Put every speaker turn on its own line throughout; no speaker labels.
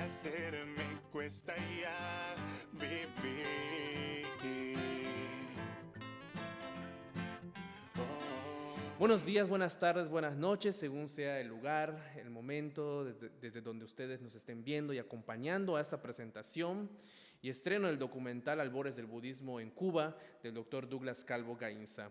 renacer me cuesta ya vivir.
Buenos días, buenas tardes, buenas noches, según sea el lugar, el momento, desde donde ustedes nos estén viendo y acompañando a esta presentación y estreno del documental Albores del Budismo en Cuba, del doctor Douglas Calvo Gainza.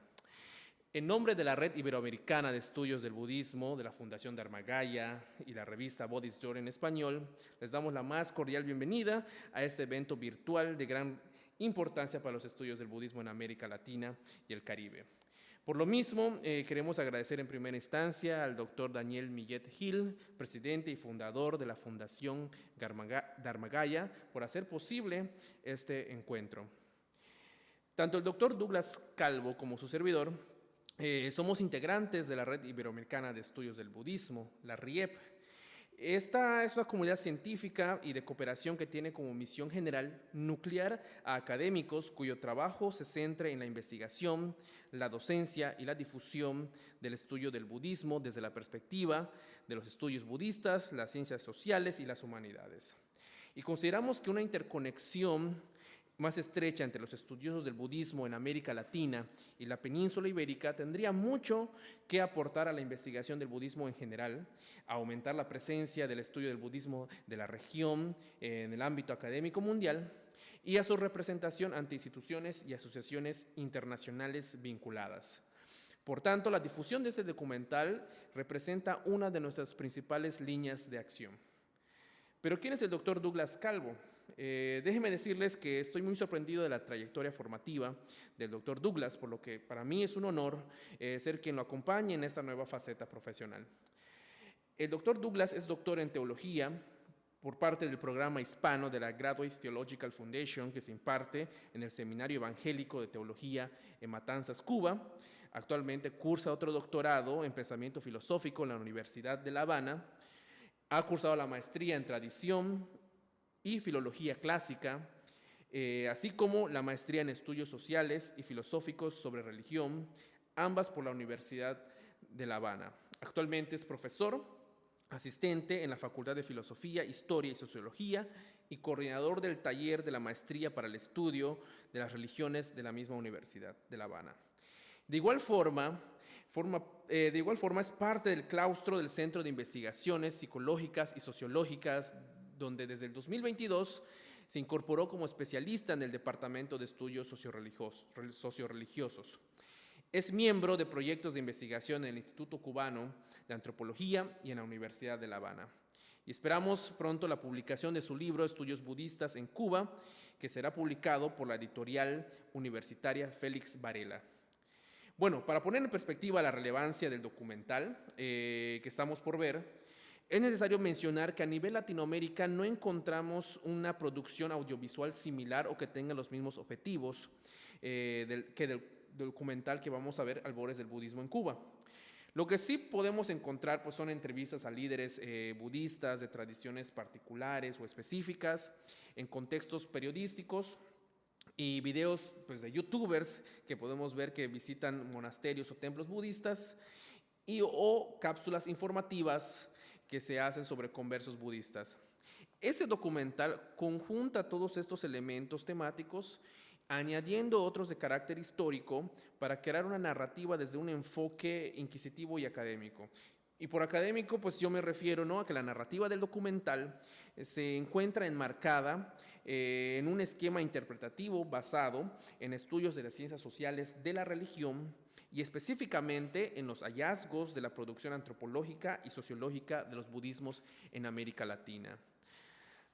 En nombre de la Red Iberoamericana de Estudios del Budismo, de la Fundación Dharma Gaya y la revista Bodhisattva en español, les damos la más cordial bienvenida a este evento virtual de gran importancia para los estudios del budismo en América Latina y el Caribe. Por lo mismo, queremos agradecer en primera instancia al doctor Daniel Millet Gil, presidente y fundador de la Fundación Dharma Gaya, por hacer posible este encuentro. Tanto el doctor Douglas Calvo como su servidor somos integrantes de la Red Iberoamericana de Estudios del Budismo, la RIEP. Esta es una comunidad científica y de cooperación que tiene como misión general nuclear a académicos cuyo trabajo se centra en la investigación, la docencia y la difusión del estudio del budismo desde la perspectiva de los estudios budistas, las ciencias sociales y las humanidades. Y consideramos que una interconexión más estrecha entre los estudiosos del budismo en América Latina y la península ibérica tendría mucho que aportar a la investigación del budismo en general, a aumentar la presencia del estudio del budismo de la región en el ámbito académico mundial y a su representación ante instituciones y asociaciones internacionales vinculadas. Por tanto, la difusión de este documental representa una de nuestras principales líneas de acción. Pero ¿quién es el doctor Douglas Calvo? Déjenme decirles que estoy muy sorprendido de la trayectoria formativa del doctor Douglas, por lo que para mí es un honor ser quien lo acompañe en esta nueva faceta profesional. El doctor Douglas es doctor en teología por parte del programa hispano de la Graduate Theological Foundation que se imparte en el Seminario Evangélico de Teología en Matanzas, Cuba. Actualmente cursa otro doctorado en pensamiento filosófico en la Universidad de La Habana. Ha cursado la maestría en tradición y filología clásica, así como la maestría en estudios sociales y filosóficos sobre religión, ambas por la Universidad de La Habana. Actualmente es profesor asistente en la Facultad de Filosofía, Historia y Sociología y coordinador del taller de la maestría para el estudio de las religiones de la misma Universidad de La Habana. De igual forma es parte del claustro del Centro de Investigaciones Psicológicas y Sociológicas, donde desde el 2022 se incorporó como especialista en el Departamento de Estudios Socioreligiosos. Es miembro de proyectos de investigación en el Instituto Cubano de Antropología y en la Universidad de La Habana. Y esperamos pronto la publicación de su libro Estudios Budistas en Cuba, que será publicado por la editorial universitaria Félix Varela. Bueno, para poner en perspectiva la relevancia del documental que estamos por ver, es necesario mencionar que a nivel Latinoamérica no encontramos una producción audiovisual similar o que tenga los mismos objetivos del documental que vamos a ver, Albores del Budismo en Cuba. Lo que sí podemos encontrar pues, son entrevistas a líderes budistas de tradiciones particulares o específicas en contextos periodísticos, y videos pues, de youtubers que podemos ver que visitan monasterios o templos budistas o cápsulas informativas que se hacen sobre conversos budistas. Ese documental conjunta todos estos elementos temáticos añadiendo otros de carácter histórico para crear una narrativa desde un enfoque inquisitivo y académico. Y por académico, pues yo me refiero a que la narrativa del documental se encuentra enmarcada en un esquema interpretativo basado en estudios de las ciencias sociales de la religión y específicamente en los hallazgos de la producción antropológica y sociológica de los budismos en América Latina.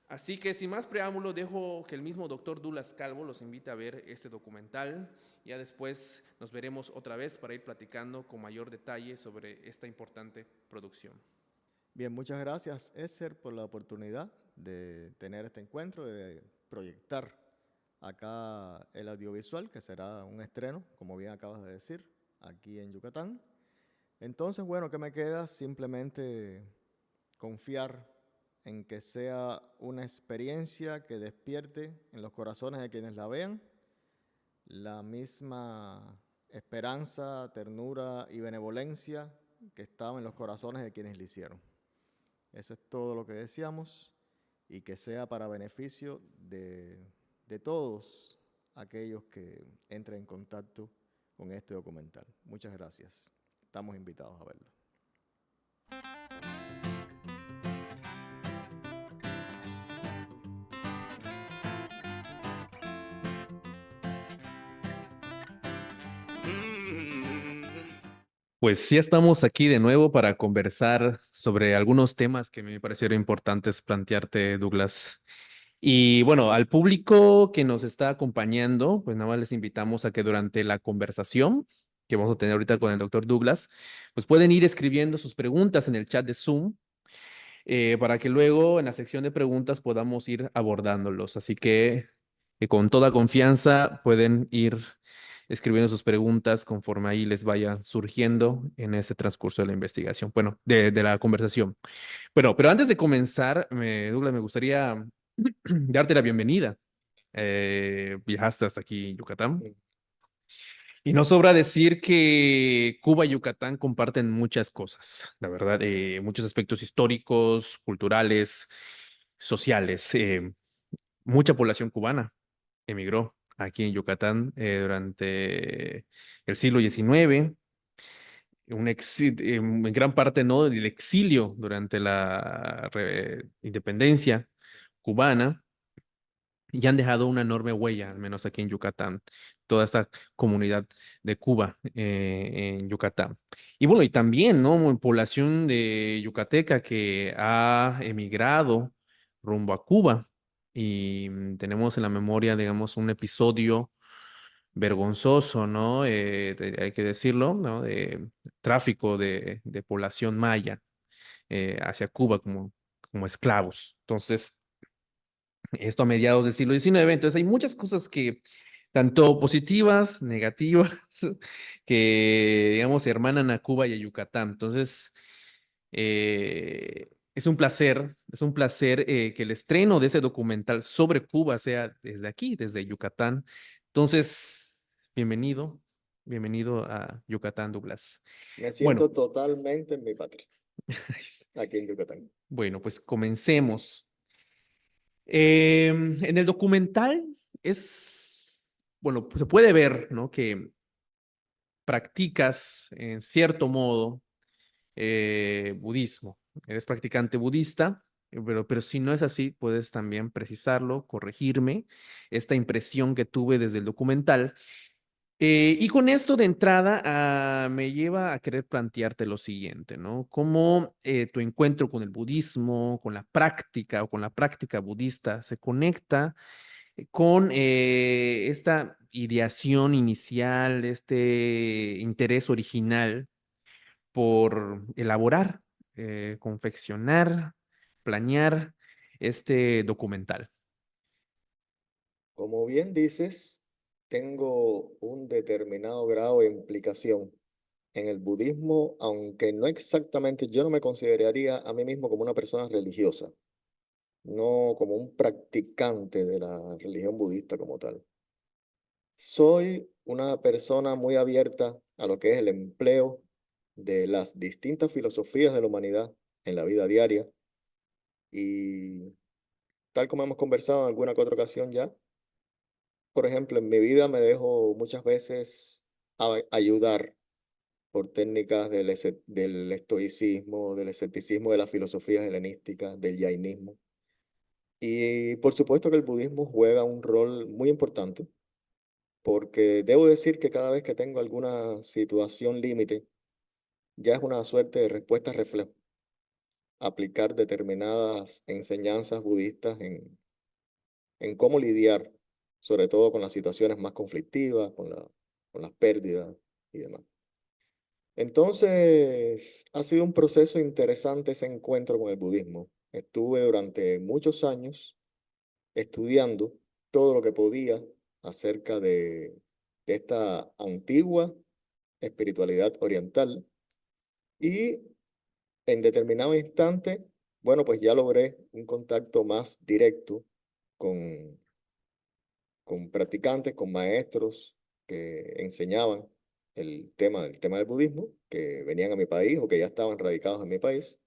Así que sin más preámbulo, dejo que el mismo doctor Douglas Calvo los invite a ver este documental. Ya después nos veremos otra vez para ir platicando con mayor detalle sobre esta importante producción.
Bien, muchas gracias, Esther, por la oportunidad de tener este encuentro, de proyectar acá el audiovisual, que será un estreno, como bien acabas de decir, aquí en Yucatán. Entonces, bueno, ¿qué me queda? Simplemente confiar en que sea una experiencia que despierte en los corazones de quienes la vean la misma esperanza, ternura y benevolencia que estaba en los corazones de quienes la hicieron. Eso es todo lo que deseamos y que sea para beneficio de todos aquellos que entren en contacto con este documental. Muchas gracias. Estamos invitados a verlo.
Pues ya estamos aquí de nuevo para conversar sobre algunos temas que me parecieron importantes plantearte, Douglas. Y bueno, al público que nos está acompañando, pues nada más les invitamos a que durante la conversación que vamos a tener ahorita con el doctor Douglas, pues pueden ir escribiendo sus preguntas en el chat de Zoom para que luego en la sección de preguntas podamos ir abordándolos. Así que con toda confianza pueden ir escribiendo sus preguntas conforme ahí les vaya surgiendo en ese transcurso de la investigación, bueno, de la conversación. Bueno, pero antes de comenzar, Douglas, me gustaría darte la bienvenida. Viajaste hasta aquí, Yucatán. Y no sobra decir que Cuba y Yucatán comparten muchas cosas, la verdad, muchos aspectos históricos, culturales, sociales. Mucha población cubana emigró aquí en Yucatán durante el siglo XIX, en gran parte no del exilio durante la independencia cubana y han dejado una enorme huella, al menos aquí en Yucatán, toda esta comunidad de Cuba en Yucatán. Y bueno, y también, ¿no? Población de yucateca que ha emigrado rumbo a Cuba. Y tenemos en la memoria, digamos, un episodio vergonzoso, ¿no? Hay que decirlo, ¿no? De tráfico de población maya hacia Cuba como esclavos. Entonces, esto a mediados del siglo XIX. Entonces hay muchas cosas que, tanto positivas, negativas, que, digamos, hermanan a Cuba y a Yucatán. Entonces, es un placer que el estreno de ese documental sobre Cuba sea desde aquí, desde Yucatán. Entonces, bienvenido, bienvenido a Yucatán, Douglas.
Me
Bueno,
siento totalmente en mi patria, aquí en Yucatán.
bueno, pues comencemos. En el documental bueno, pues se puede ver, ¿no? Que practicas en cierto modo budismo. Eres practicante budista, pero si no es así, puedes también precisarlo, corregirme esta impresión que tuve desde el documental. Y con esto de entrada me lleva a querer plantearte lo siguiente, ¿no? ¿Cómo tu encuentro con el budismo, con la práctica o con la práctica budista se conecta con esta ideación inicial, este interés original por elaborar, confeccionar, planear este documental?
Como bien dices, tengo un determinado grado de implicación en el budismo, aunque no exactamente, yo no me consideraría a mí mismo como una persona religiosa, no como un practicante de la religión budista como tal. Soy una persona muy abierta a lo que es el empleo de las distintas filosofías de la humanidad en la vida diaria y tal como hemos conversado en alguna que otra ocasión ya, por ejemplo, en mi vida me dejo muchas veces ayudar por técnicas del estoicismo, del escepticismo, de las filosofías helenísticas, del jainismo. Y por supuesto que el budismo juega un rol muy importante, porque debo decir que cada vez que tengo alguna situación límite, ya es una suerte de respuesta reflejo, aplicar determinadas enseñanzas budistas en cómo lidiar, sobre todo con las situaciones más conflictivas, con las pérdidas y demás. Entonces, ha sido un proceso interesante ese encuentro con el budismo. Estuve durante muchos años estudiando todo lo que podía acerca de esta antigua espiritualidad oriental y en determinado instante, bueno, pues ya logré un contacto más directo con, con practicantes, con maestros que enseñaban el tema del budismo, que venían a mi país o que ya estaban radicados en mi país.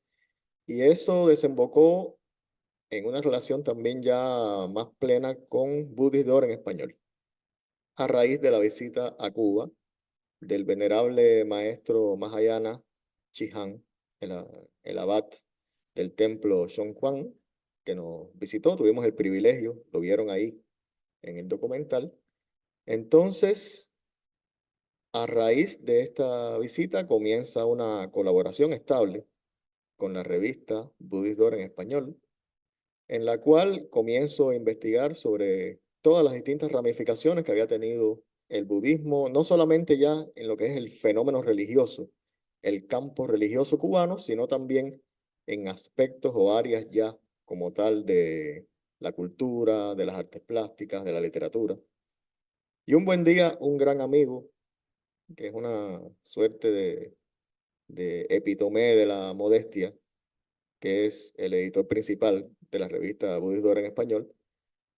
Y eso desembocó en una relación también ya más plena con Buddhist Door en español, a raíz de la visita a Cuba del venerable maestro Mahayana Chihan, el abad del templo Shonquan, que nos visitó. Tuvimos el privilegio, lo vieron ahí en el documental. Entonces, a raíz de esta visita comienza una colaboración estable con la revista Buddhist Door en español, en la cual comienzo a investigar sobre todas las distintas ramificaciones que había tenido el budismo, no solamente ya en lo que es el fenómeno religioso, el campo religioso cubano, sino también en aspectos o áreas ya como tal de la cultura, de las artes plásticas, de la literatura. Y un buen día, un gran amigo, que es una suerte de epitome de la modestia, que es el editor principal de la revista Buddhist Door en español,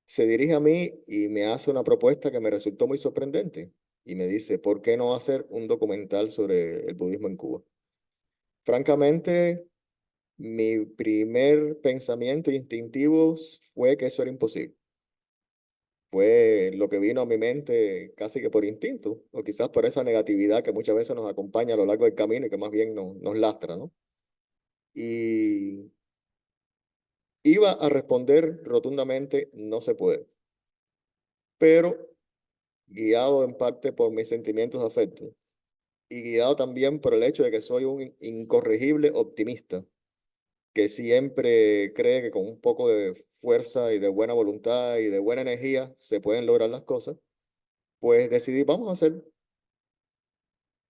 se dirige a mí y me hace una propuesta que me resultó muy sorprendente. Y me dice, ¿por qué no hacer un documental sobre el budismo en Cuba? Francamente, mi primer pensamiento instintivo fue que eso era imposible. Fue lo que vino a mi mente casi que por instinto, o quizás por esa negatividad que muchas veces nos acompaña a lo largo del camino y que más bien nos lastra, ¿no? Y iba a responder rotundamente, no se puede, pero guiado en parte por mis sentimientos de afecto y guiado también por el hecho de que soy un incorregible optimista, que siempre cree que con un poco de fuerza y de buena voluntad y de buena energía se pueden lograr las cosas, pues decidí, vamos a hacer.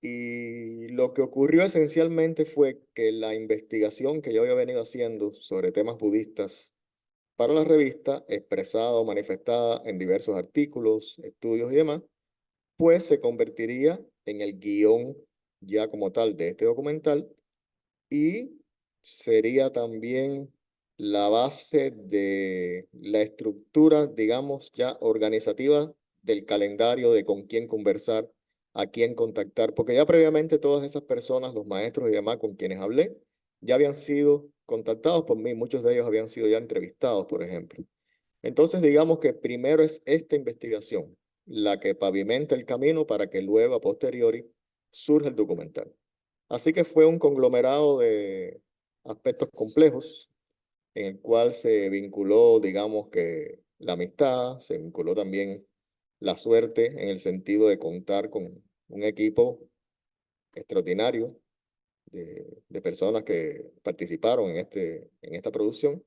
Y lo que ocurrió esencialmente fue que la investigación que yo había venido haciendo sobre temas budistas para la revista, expresada o manifestada en diversos artículos, estudios y demás, pues se convertiría en el guión ya como tal de este documental y sería también la base de la estructura, digamos, ya organizativa del calendario de con quién conversar, a quién contactar, porque ya previamente todas esas personas, los maestros y demás con quienes hablé, ya habían sido contactados por mí, muchos de ellos habían sido ya entrevistados, por ejemplo. Entonces, digamos que primero es esta investigación la que pavimenta el camino para que luego, a posteriori, surja el documental. Así que fue un conglomerado de aspectos complejos en el cual se vinculó, digamos que la amistad, se vinculó también la suerte en el sentido de contar con un equipo extraordinario de personas que participaron en esta producción.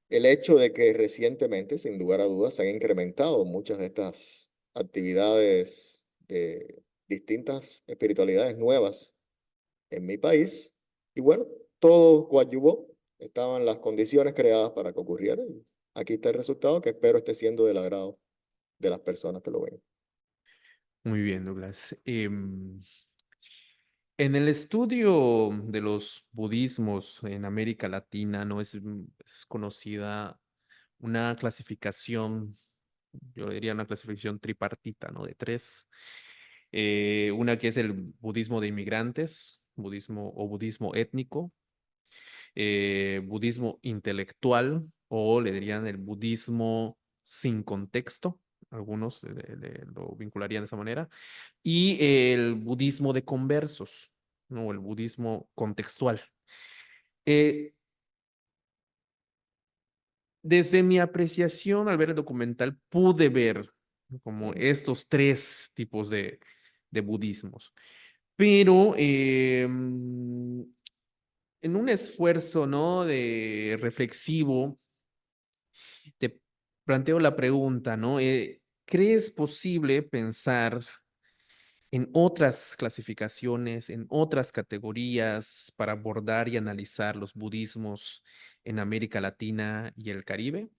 El hecho de que recientemente, sin lugar a dudas, se han incrementado muchas de estas actividades de distintas espiritualidades nuevas en mi país. Y bueno, todo coadyuvó, estaban las condiciones creadas para que ocurriera. Y aquí está el resultado que espero esté siendo del agrado de las personas que lo ven.
Muy bien, Douglas. En el estudio de los budismos en América Latina, ¿no? Es conocida una clasificación, yo diría una clasificación tripartita, ¿no? De tres. Una que es el budismo de inmigrantes, budismo o budismo étnico, budismo intelectual o le dirían el budismo sin contexto. Algunos lo vincularían de esa manera. Y el budismo de conversos, ¿no? El budismo contextual. Eh, Desde mi apreciación al ver el documental, pude ver como
Mm,
estos tres tipos de budismos. Pero en un esfuerzo, ¿no? De reflexivo, te planteo la pregunta, ¿no? ¿Crees posible pensar en otras clasificaciones, en otras categorías para abordar y analizar los budismos en América Latina y el Caribe?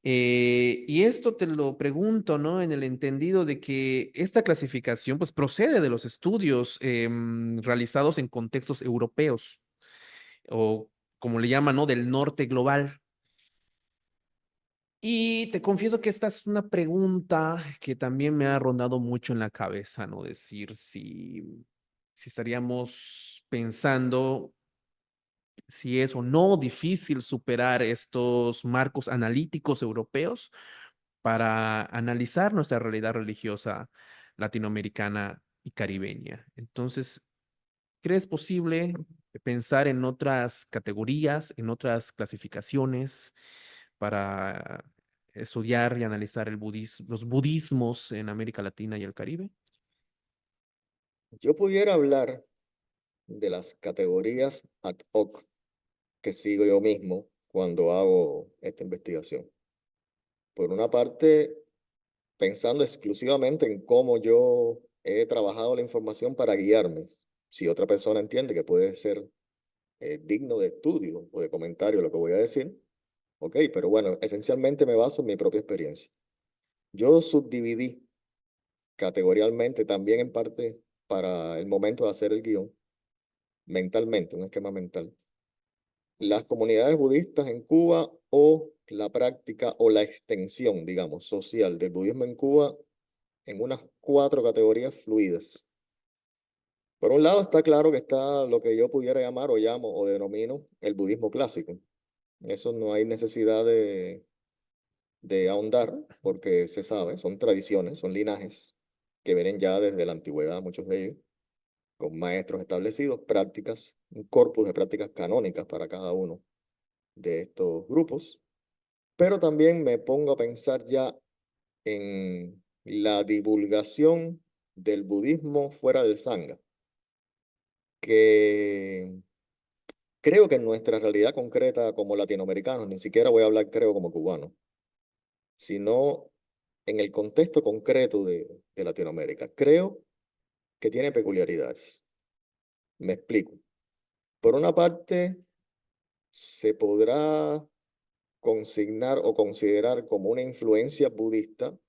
Y esto te lo pregunto, ¿no? En el entendido de que esta clasificación pues procede de los estudios realizados en contextos europeos o como le llaman, ¿no? Del norte global. Y te confieso que esta es una pregunta que también me ha rondado mucho en la cabeza, ¿no? Decir si estaríamos pensando si es o no difícil superar estos marcos analíticos europeos para analizar nuestra realidad religiosa latinoamericana y caribeña. Entonces, ¿crees posible pensar en otras categorías, en otras clasificaciones para estudiar y analizar los budismos en América Latina y el Caribe?
Yo pudiera hablar de las categorías ad hoc que sigo yo mismo cuando hago esta investigación. Por una parte, pensando exclusivamente en cómo yo he trabajado la información para guiarme. Si otra persona entiende que puede ser digno de estudio o de comentario lo que voy a decir, ok, pero bueno, esencialmente me baso en mi propia experiencia. Yo subdividí categorialmente, también en parte para el momento de hacer el guión, mentalmente, un esquema mental, las comunidades budistas en Cuba o la práctica o la extensión, digamos, social del budismo en Cuba en unas 4 categorías fluidas. Por un lado está claro que está lo que yo pudiera llamar o llamo o denomino el budismo clásico. Eso no hay necesidad de ahondar porque se sabe, son tradiciones, son linajes que vienen ya desde la antigüedad, muchos de ellos, con maestros establecidos, prácticas, un corpus de prácticas canónicas para cada uno de estos grupos. Pero también me pongo a pensar ya en la divulgación del budismo fuera del Sangha, que creo que en nuestra realidad concreta como latinoamericanos, ni siquiera voy a hablar creo como cubano, sino en el contexto concreto de Latinoamérica, creo que tiene peculiaridades. Me explico. Por una parte, se podrá consignar o considerar como una influencia budista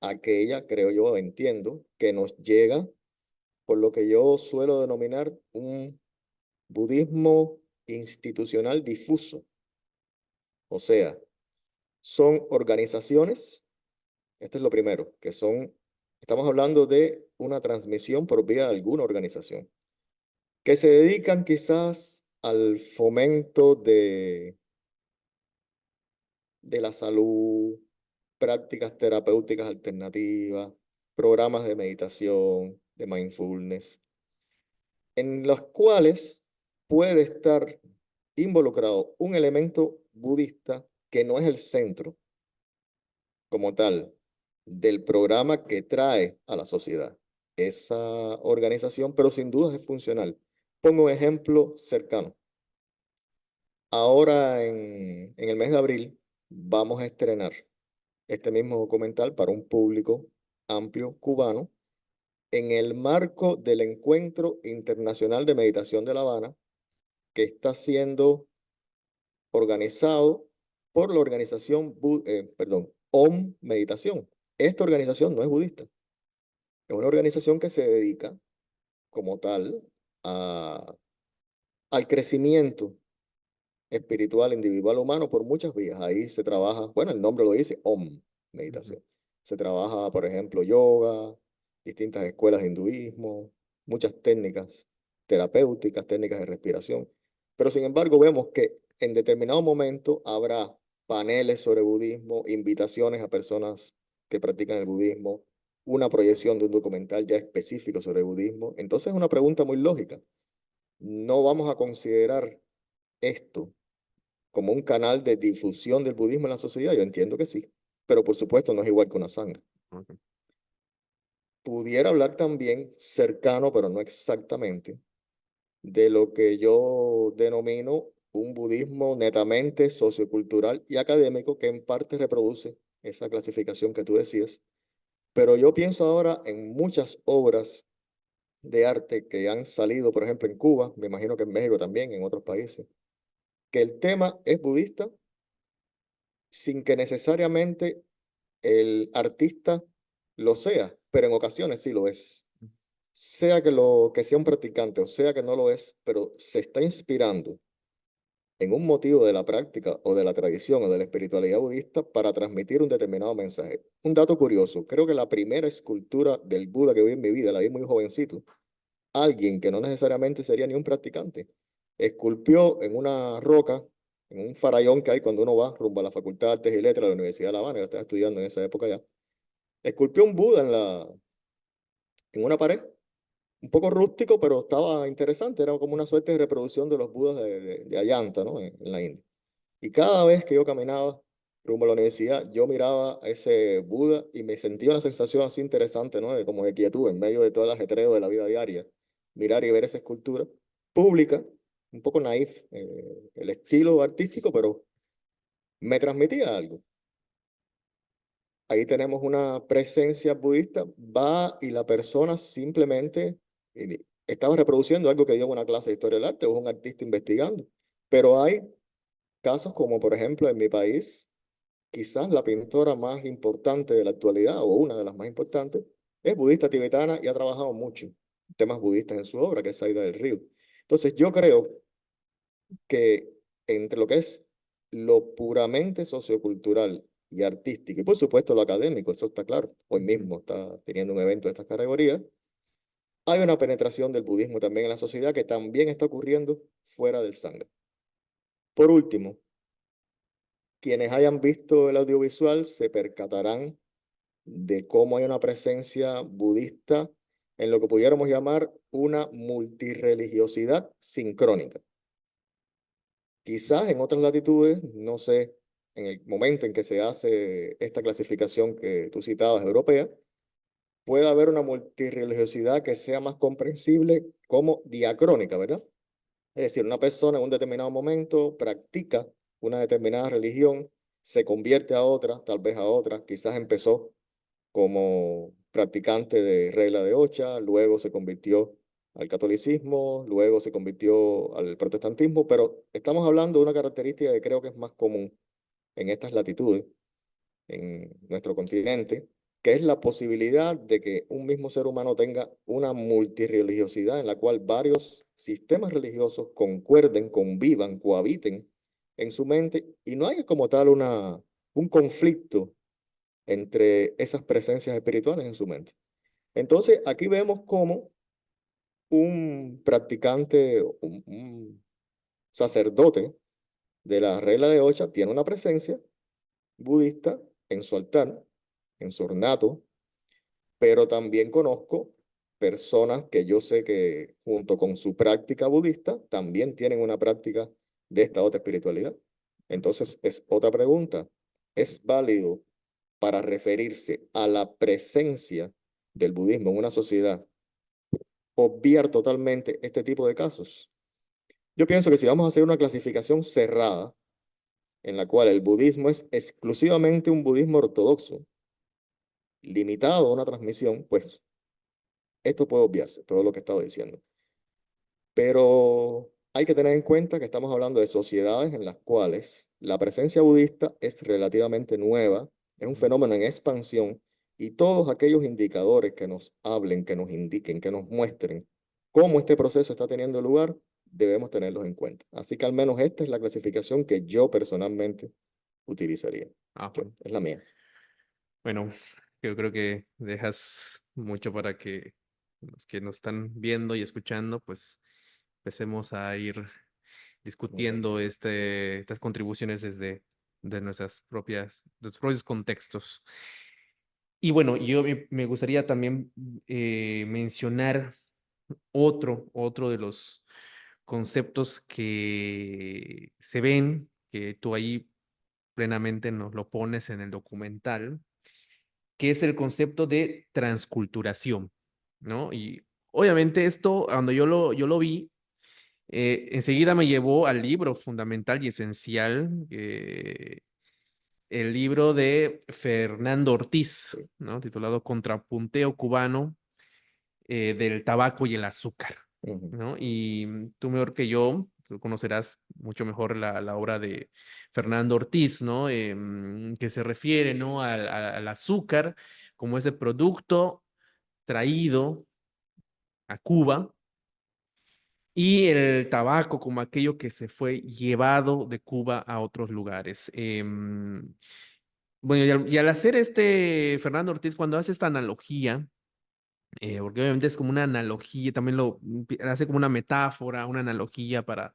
aquella, creo yo, entiendo, que nos llega por lo que yo suelo denominar un budismo institucional difuso. O sea, son organizaciones, este es lo primero, que son, estamos hablando de una transmisión por vía de alguna organización, que se dedican quizás al fomento de la salud, prácticas terapéuticas alternativas, programas de meditación, de mindfulness, en los cuales puede estar involucrado un elemento budista que no es el centro como tal del programa que trae a la sociedad esa organización, pero sin duda es funcional. Pongo un ejemplo cercano. Ahora en el mes de abril vamos a estrenar este mismo documental para un público amplio cubano en el marco del Encuentro Internacional de Meditación de La Habana, que está siendo organizado por la organización, OM Meditación. Esta organización no es budista, es una organización que se dedica como tal a, al crecimiento espiritual, individual, humano por muchas vías. Ahí se trabaja, bueno, el nombre lo dice, OM, meditación. Se trabaja, por ejemplo, yoga, distintas escuelas de hinduismo, muchas técnicas terapéuticas, técnicas de respiración. Pero sin embargo, vemos que en determinado momento habrá paneles sobre budismo, invitaciones a personas que practican el budismo, una proyección de un documental ya específico sobre el budismo. Entonces es una pregunta muy lógica. ¿No vamos a considerar esto como un canal de difusión del budismo en la sociedad? Yo entiendo que sí, pero por supuesto no es igual que una sangha.
Ok.
Pudiera hablar también cercano, pero no exactamente, de lo que yo denomino un budismo netamente sociocultural y académico que en parte reproduce esa clasificación que tú decías. Pero yo pienso ahora en muchas obras de arte que han salido, por ejemplo, en Cuba, me imagino que en México también, en otros países, que el tema es budista sin que necesariamente el artista lo sea, pero en ocasiones sí lo es. Sea que sea un practicante o sea que no lo es, pero se está inspirando en un motivo de la práctica o de la tradición o de la espiritualidad budista para transmitir un determinado mensaje. Un dato curioso, creo que la primera escultura del Buda que vi en mi vida, la vi muy jovencito, alguien que no necesariamente sería ni un practicante, esculpió en una roca, en un farallón que hay cuando uno va rumbo a la Facultad de Artes y Letras de la Universidad de La Habana, yo estaba estudiando en esa época ya, esculpió un Buda en una pared, un poco rústico, pero estaba interesante, era como una suerte de reproducción de los Budas de Ayanta, ¿no? En la India. Y cada vez que yo caminaba rumbo a la universidad, yo miraba a ese Buda y me sentía una sensación así interesante, ¿no? De como de quietud en medio de todo el ajetreo de la vida diaria. Mirar y ver esa escultura pública, un poco naif, el estilo artístico, pero me transmitía algo. Ahí tenemos una presencia budista, va y la persona simplemente estaba reproduciendo algo que dio en una clase de historia del arte, o es un artista investigando. Pero hay casos como, por ejemplo, en mi país, quizás la pintora más importante de la actualidad, o una de las más importantes, es budista tibetana y ha trabajado mucho en temas budistas en su obra, que es Saida del Río. Entonces, yo creo que entre lo que es lo puramente sociocultural y artístico, y por supuesto lo académico, eso está claro, hoy mismo está teniendo un evento de estas categorías, hay una penetración del budismo también en la sociedad que también está ocurriendo fuera del Sangha. Por último, quienes hayan visto el audiovisual se percatarán de cómo hay una presencia budista en lo que pudiéramos llamar una multirreligiosidad sincrónica. Quizás en otras latitudes, no sé, en el momento en que se hace esta clasificación que tú citabas, europea, puede haber una multirreligiosidad que sea más comprensible como diacrónica, ¿verdad? Es decir, una persona en un determinado momento practica una determinada religión, se convierte a otra, tal vez a otra, quizás empezó como practicante de regla de ocha, luego se convirtió al catolicismo, luego se convirtió al protestantismo, pero estamos hablando de una característica que creo que es más común en estas latitudes, en nuestro continente, que es la posibilidad de que un mismo ser humano tenga una multirreligiosidad en la cual varios sistemas religiosos concuerden, convivan, cohabiten en su mente y no hay como tal un conflicto entre esas presencias espirituales en su mente. Entonces, aquí vemos cómo un practicante, un sacerdote de la regla de Ocha tiene una presencia budista en su altar, en su ornato, pero también conozco personas que yo sé que junto con su práctica budista también tienen una práctica de esta otra espiritualidad. Entonces, es otra pregunta. ¿Es válido para referirse a la presencia del budismo en una sociedad obviar totalmente este tipo de casos? Yo pienso que si vamos a hacer una clasificación cerrada, en la cual el budismo es exclusivamente un budismo ortodoxo, limitado a una transmisión, pues esto puede obviarse, todo lo que he estado diciendo. Pero hay que tener en cuenta que estamos hablando de sociedades en las cuales la presencia budista es relativamente nueva, es un fenómeno en expansión, y todos aquellos indicadores que nos hablen, que nos indiquen, que nos muestren cómo este proceso está teniendo lugar, debemos tenerlos en cuenta. Así que al menos esta es la clasificación que yo personalmente utilizaría.
Bueno.
Es la mía.
Bueno, yo creo que dejas mucho para que los que nos están viendo y escuchando, pues empecemos a ir discutiendo estas contribuciones desde de de nuestros propios contextos. Y bueno, yo me gustaría también mencionar otro de los conceptos que se ven, que tú ahí plenamente nos lo pones en el documental, que es el concepto de transculturación, ¿no? Y obviamente esto, cuando yo lo vi, enseguida me llevó al libro fundamental y esencial, el libro de Fernando Ortiz, ¿no? Titulado Contrapunteo cubano del tabaco y el azúcar,
Ujú.
¿no? Y tú mejor que yo, tú conocerás mucho mejor la obra de Fernando Ortiz, ¿no? Que se refiere, ¿no? Al azúcar como ese producto traído a Cuba y el tabaco como aquello que se fue llevado de Cuba a otros lugares. Bueno, y al hacer Fernando Ortiz, cuando hace esta analogía, porque obviamente es como una analogía, también hace como una metáfora, una analogía para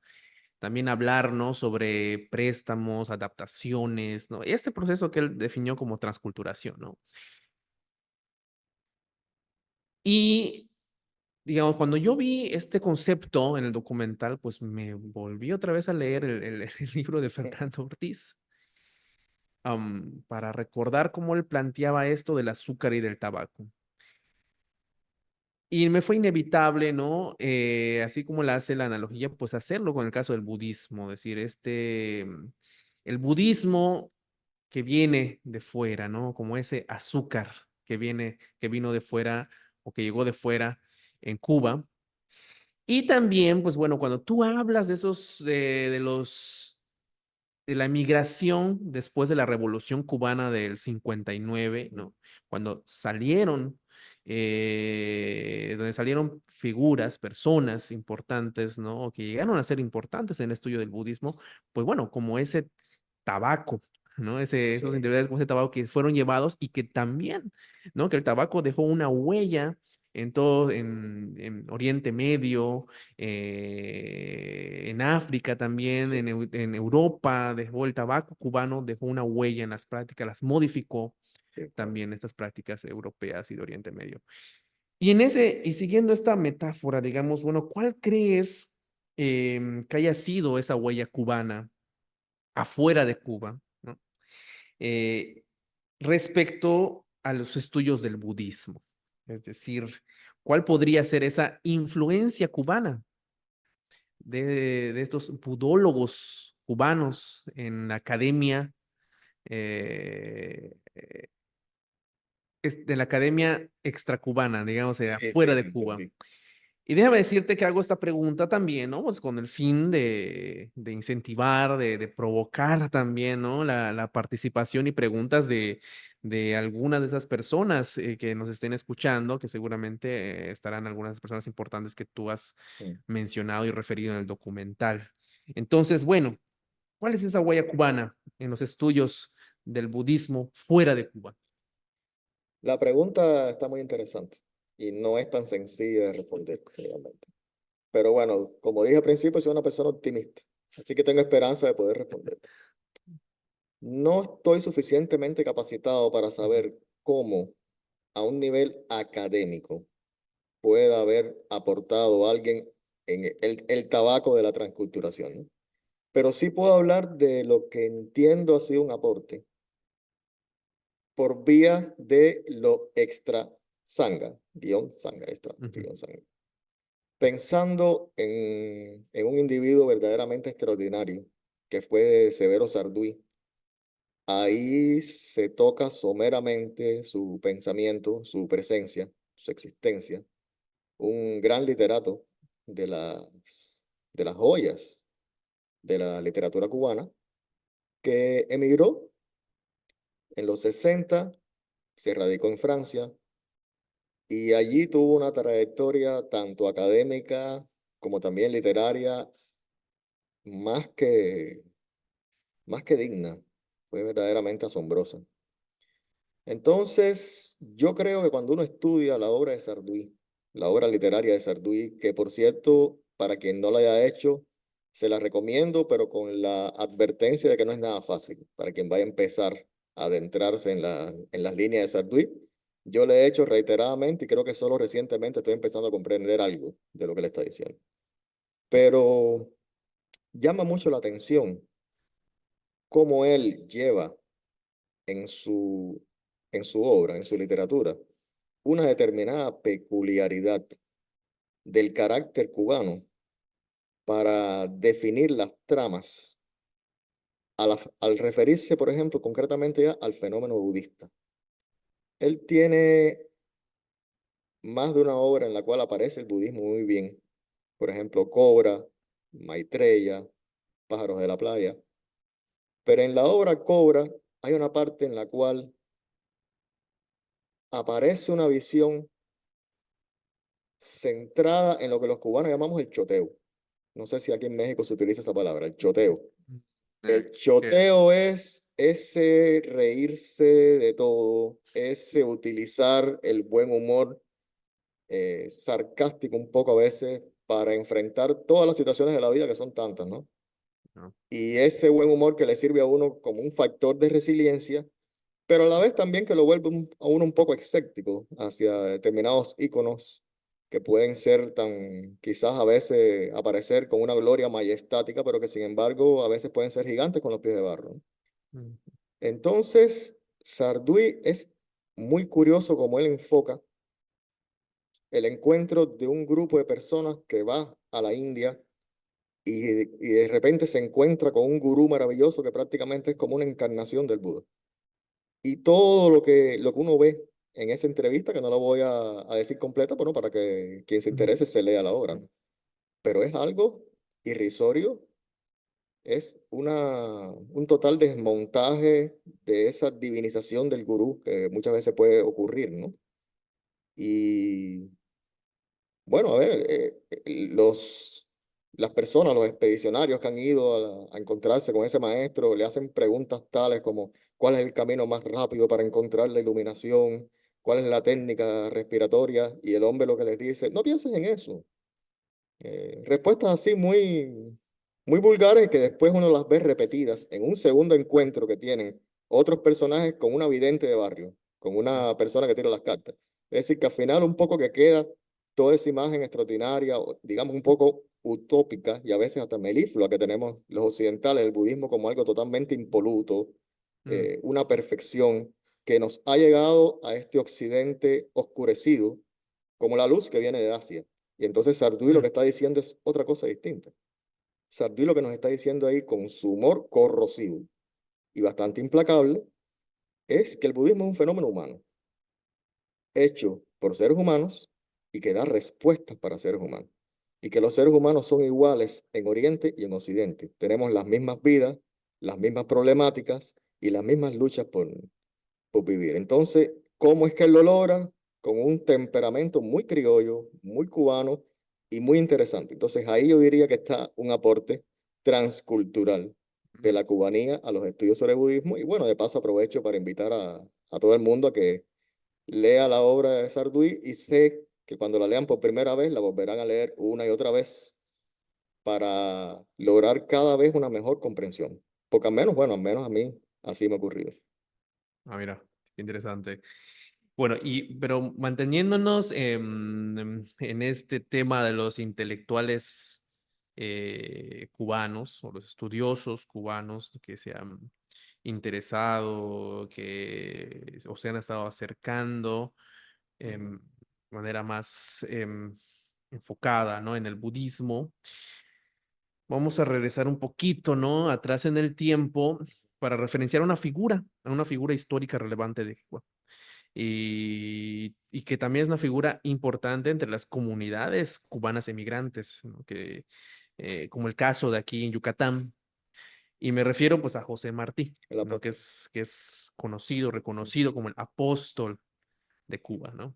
también hablar, ¿no? Sobre préstamos, adaptaciones, ¿no? Este proceso que él definió como transculturación, ¿no? Y, digamos, cuando yo vi este concepto en el documental, pues me volví otra vez a leer el libro de Fernando Ortiz, para recordar cómo él planteaba esto del azúcar y del tabaco. Y me fue inevitable, ¿no? Así como la hace la analogía, pues hacerlo con el caso del budismo, decir, el budismo que viene de fuera, ¿no? Como ese azúcar que vino de fuera o que llegó de fuera en Cuba. Y también, pues bueno, cuando tú hablas de esos, de la migración después de la Revolución Cubana del 59, ¿no? Cuando salieron, donde salieron figuras, personas importantes, ¿no? O que llegaron a ser importantes en el estudio del budismo, pues bueno, como ese tabaco, ¿no? Esos
Sí,
integrantes como ese tabaco que fueron llevados y que también, ¿no? Que el tabaco dejó una huella en todo, en Oriente Medio, en África también,
sí,
en Europa, dejó el tabaco cubano, dejó una huella en las prácticas, las modificó
sí, claro.
también estas prácticas europeas y de Oriente Medio. Y siguiendo esta metáfora, digamos, bueno, ¿cuál crees que haya sido esa huella cubana afuera de Cuba, ¿no? Eh, respecto a los estudios del budismo? Es decir, ¿cuál podría ser esa influencia cubana de estos budólogos cubanos en la academia, eh, de la academia extracubana, digamos,
Sí,
fuera
sí,
de Cuba?
entendí.
Y déjame decirte que hago esta pregunta también, ¿no? Pues con el fin de incentivar, de provocar también, ¿no? La participación y preguntas de algunas de esas personas que nos estén escuchando, que seguramente estarán algunas personas importantes que tú has
Mm.
mencionado y referido en el documental. Entonces, bueno, ¿cuál es esa huella cubana en los estudios del budismo fuera de Cuba?
La pregunta está muy interesante y no es tan sencilla de responder, realmente. Pero bueno, como dije al principio, soy una persona optimista, así que tengo esperanza de poder responder. No estoy suficientemente capacitado para
Ujú,
saber cómo, a un nivel académico, pueda haber aportado alguien en el tabaco de la transculturación, ¿no? Pero sí puedo hablar de lo que entiendo ha sido un aporte por vía de lo extra sanga, guión sanga, extra,
ujú,
guión sanga. Pensando en un individuo verdaderamente extraordinario, que fue Severo Sarduy, ahí se toca someramente su pensamiento, su presencia, su existencia. Un gran literato de de las joyas de la literatura cubana, que emigró en los 60, se radicó en Francia y allí tuvo una trayectoria tanto académica como también literaria más más que digna, fue verdaderamente asombrosa. Entonces, yo creo que cuando uno estudia la obra de Sarduy, la obra literaria de Sarduy, que por cierto, para quien no la haya hecho, se la recomiendo, pero con la advertencia de que no es nada fácil para quien vaya a empezar a adentrarse en en las líneas de Sarduy. Yo le he hecho reiteradamente y creo que solo recientemente estoy empezando a comprender algo de lo que le está diciendo. Pero llama mucho la atención cómo él lleva en en su obra, en su literatura, una determinada peculiaridad del carácter cubano para definir las tramas al referirse, por ejemplo, concretamente ya al fenómeno budista. Él tiene más de una obra en la cual aparece el budismo muy bien. Por ejemplo, Cobra, Maitreya, Pájaros de la Playa. Pero en la obra Cobra hay una parte en la cual aparece una visión centrada en lo que los cubanos llamamos el choteo. No sé si aquí en México se utiliza esa palabra, el choteo.
ujú.
El
¿Qué es?
choteo es ese reírse de todo, ese utilizar el buen humor sarcástico un poco a veces para enfrentar todas las situaciones de la vida que son tantas, ¿no?
¿no?
Y ese buen humor que le sirve a uno como un factor de resiliencia, pero a la vez también que lo vuelve a uno un poco escéptico hacia determinados íconos que pueden ser tan, quizás a veces aparecer con una gloria majestática, pero que sin embargo a veces pueden ser gigantes con los pies de barro, ¿no?
Mm,
Entonces, Sarduy es muy curioso cómo él enfoca el encuentro de un grupo de personas que va a la India y de repente se encuentra con un gurú maravilloso que prácticamente es como una encarnación del Buda. Y todo lo que uno ve en esa entrevista, que no la voy a decir completa, pero para que quien se
mm,
interese se lea la obra, ¿no? Pero es algo irrisorio, es un total desmontaje de esa divinización del gurú que muchas veces puede ocurrir, ¿no? Y bueno, a ver, las personas, los expedicionarios que han ido a encontrarse con ese maestro, le hacen preguntas tales como cuál es el camino más rápido para encontrar la iluminación, cuál es la técnica respiratoria, y el hombre lo que les dice, no pienses en eso. Respuestas así muy vulgares que después uno las ve repetidas en un segundo encuentro que tienen otros personajes con una vidente de barrio, con
mm,
una persona que tira las cartas. Es decir, que al final un poco que queda toda esa imagen extraordinaria, o digamos un poco utópica y a veces hasta meliflua que tenemos los occidentales, el budismo como algo totalmente impoluto,
mm,
una perfección que nos ha llegado a este occidente oscurecido como la luz que viene de Asia. Y entonces Sarduy lo
mm.
que está diciendo es otra cosa distinta. Sarduy lo que nos está diciendo ahí con su humor corrosivo y bastante implacable es que el budismo es un fenómeno humano, hecho por seres humanos y que da respuestas para seres humanos. Y que los seres humanos son iguales en Oriente y en Occidente. Tenemos las mismas vidas, las mismas problemáticas y las mismas luchas por vivir. Entonces, ¿cómo es que él lo logra? Con un temperamento muy criollo, muy cubano y muy interesante. Entonces, ahí yo diría que está un aporte transcultural de la cubanía a los estudios sobre budismo. Y bueno, de paso aprovecho para invitar a todo el mundo a que lea la obra de Sarduy y sé que cuando la lean por primera vez la volverán a leer una y otra vez para lograr cada vez una mejor comprensión. Porque al menos, bueno, al menos a mí así me ha ocurrido.
Ah, mira, qué interesante. Bueno, pero manteniéndonos en este tema de los intelectuales cubanos o los estudiosos cubanos que se han interesado, que o se han estado acercando de manera más enfocada, ¿no? En el budismo. Vamos a regresar un poquito, ¿no? Atrás en el tiempo para referenciar a una figura histórica relevante de Cuba y que también es una figura importante entre las comunidades cubanas emigrantes, ¿no? Como el caso de aquí en Yucatán. Y me refiero pues a José Martí,
El
¿no?
apóstol.
Que es conocido, reconocido como el apóstol de Cuba, ¿no?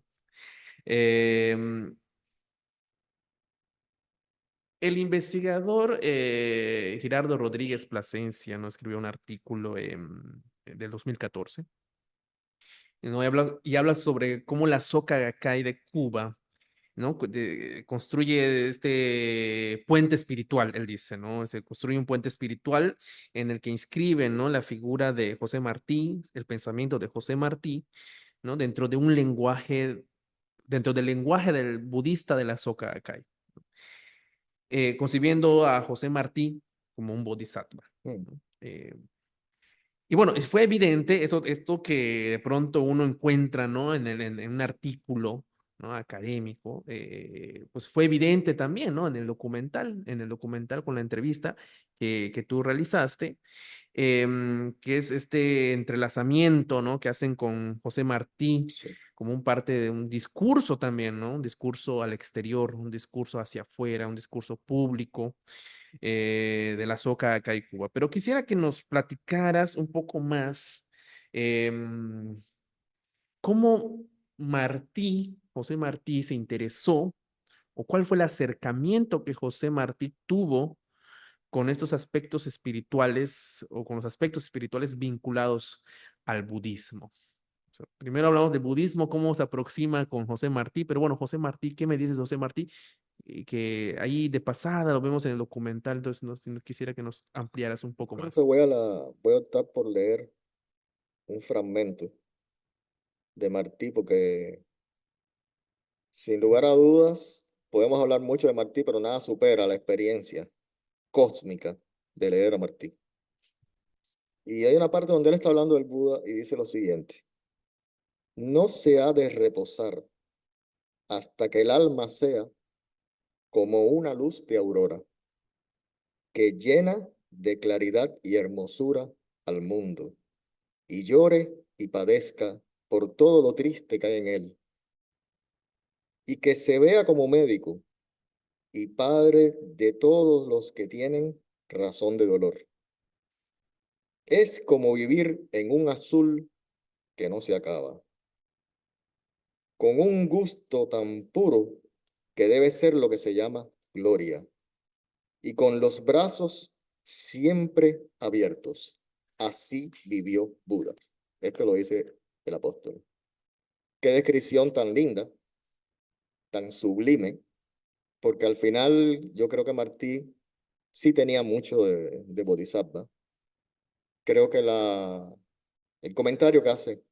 Em, el investigador Girardo Rodríguez Plasencia, ¿no? Escribió un artículo del 2014, ¿no? Y habla sobre cómo la Soca Gakkai de Cuba, ¿no? Construye este puente espiritual, él dice, ¿no? Se construye un puente espiritual en el que inscriben, ¿no? La figura de José Martí, el pensamiento de José Martí, ¿no? Dentro del lenguaje del budista de la Soka Gakkai, concibiendo a José Martí como un bodhisattva,
Mm.
¿no? Y bueno, fue evidente esto que de pronto uno encuentra, ¿no? En un artículo, ¿no? Académico, pues fue evidente también, ¿no? En el documental con la entrevista que tú realizaste, que es este entrelazamiento, ¿no? Que hacen con José Martí
Sí.
como un parte de un discurso también, ¿no? Un discurso al exterior, un discurso hacia afuera, un discurso público de la Soca acá en Cuba. Pero quisiera que nos platicaras un poco más em, cómo José Martí, se interesó o cuál fue el acercamiento que José Martí tuvo con estos aspectos espirituales o con los aspectos espirituales vinculados al budismo. O sea, primero hablamos de budismo, cómo se aproxima con José Martí, pero bueno, José Martí, ¿qué me dices de José Martí? Que ahí de pasada lo vemos en el documental, entonces quisiera que nos ampliaras un poco
Creo que
más.
voy a optar por leer un fragmento de Martí, porque sin lugar a dudas podemos hablar mucho de Martí, pero nada supera la experiencia cósmica de leer a Martí. Y hay una parte donde él está hablando del Buda y dice lo siguiente: no se ha de reposar hasta que el alma sea como una luz de aurora, que llena de claridad y hermosura al mundo, y llore y padezca por todo lo triste que hay en él, y que se vea como médico y padre de todos los que tienen razón de dolor. Es como vivir en un azul que no se acaba, con un gusto tan puro que debe ser lo que se llama gloria, y con los brazos siempre abiertos. Así vivió Buda. Esto lo dice el apóstol. Qué descripción tan linda, tan sublime, porque al final yo creo que Martí sí tenía mucho de Bodhisattva. Creo que el comentario que hace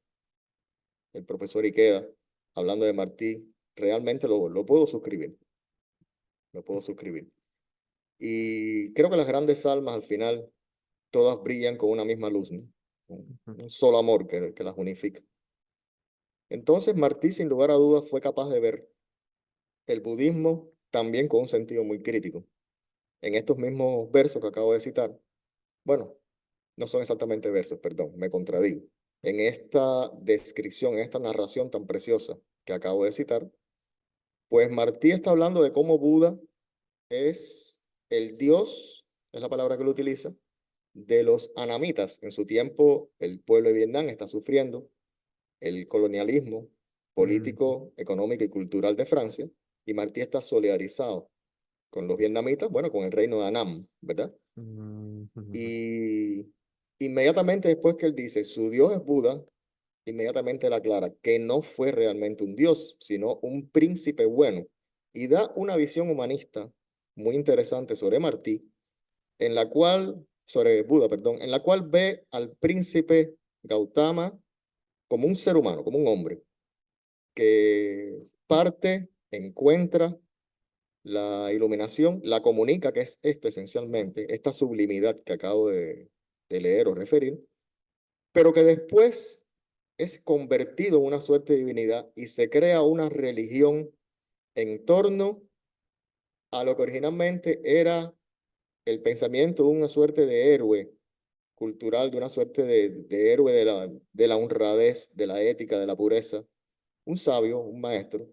el profesor Ikeda hablando de Martí, realmente lo puedo suscribir, lo puedo suscribir. Y creo que las grandes almas al final todas brillan con una misma luz, ¿no?
Ujú.
Un solo amor que las unifica. Entonces Martí, sin lugar a dudas, fue capaz de ver el budismo también con un sentido muy crítico. En estos mismos versos que acabo de citar, bueno, no son exactamente versos, perdón, me contradigo. En esta descripción, en esta narración tan preciosa que acabo de citar, pues Martí está hablando de cómo Buda es el dios, es la palabra que lo utiliza, de los anamitas. En su tiempo, el pueblo de Vietnam está sufriendo el colonialismo
Ujú.
político, económico y cultural de Francia, y Martí está solidarizado con los vietnamitas, bueno, con el reino de Annam, ¿verdad?
Ujú.
Y inmediatamente después que él dice, su dios es Buda, inmediatamente él aclara que no fue realmente un dios, sino un príncipe bueno, y da una visión humanista muy interesante sobre Martí, en la cual, sobre Buda, perdón, en la cual ve al príncipe Gautama como un ser humano, como un hombre, que parte, encuentra la iluminación, la comunica, que es esto esencialmente, esta sublimidad que acabo de leer o referir, pero que después es convertido en una suerte de divinidad y se crea una religión en torno a lo que originalmente era el pensamiento de una suerte de héroe cultural, de una suerte de héroe de la honradez, de la ética, de la pureza, un sabio, un maestro,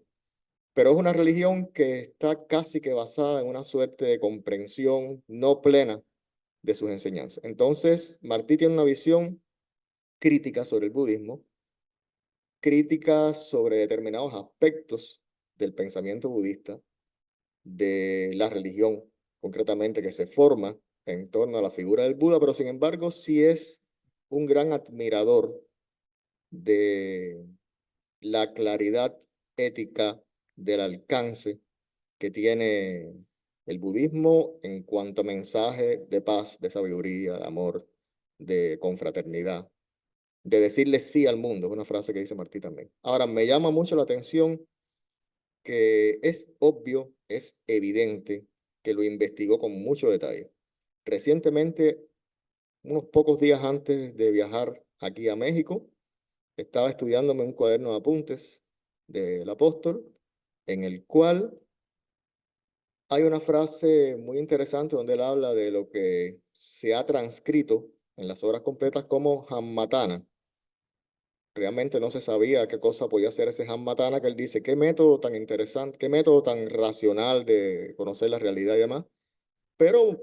pero es una religión que está casi que basada en una suerte de comprensión no plena de sus enseñanzas. Entonces, Martí tiene una visión crítica sobre el budismo, crítica sobre determinados aspectos del pensamiento budista, de la religión, concretamente que se forma en torno a la figura del Buda, pero sin embargo sí es un gran admirador de la claridad ética, del alcance que tiene el budismo en cuanto a mensaje de paz, de sabiduría, de amor, de confraternidad, de decirle sí al mundo, es una frase que dice Martí también. Ahora, me llama mucho la atención que es obvio, es evidente que lo investigó con mucho detalle. Recientemente, unos pocos días antes de viajar aquí a México, estaba estudiándome un cuaderno de apuntes del apóstol, en el cual hay una frase muy interesante donde él habla de lo que se ha transcrito en las obras completas como Hammatana. Realmente no se sabía qué cosa podía ser ese Hammatana, que él dice, qué método tan interesante, qué método tan racional de conocer la realidad y demás. Pero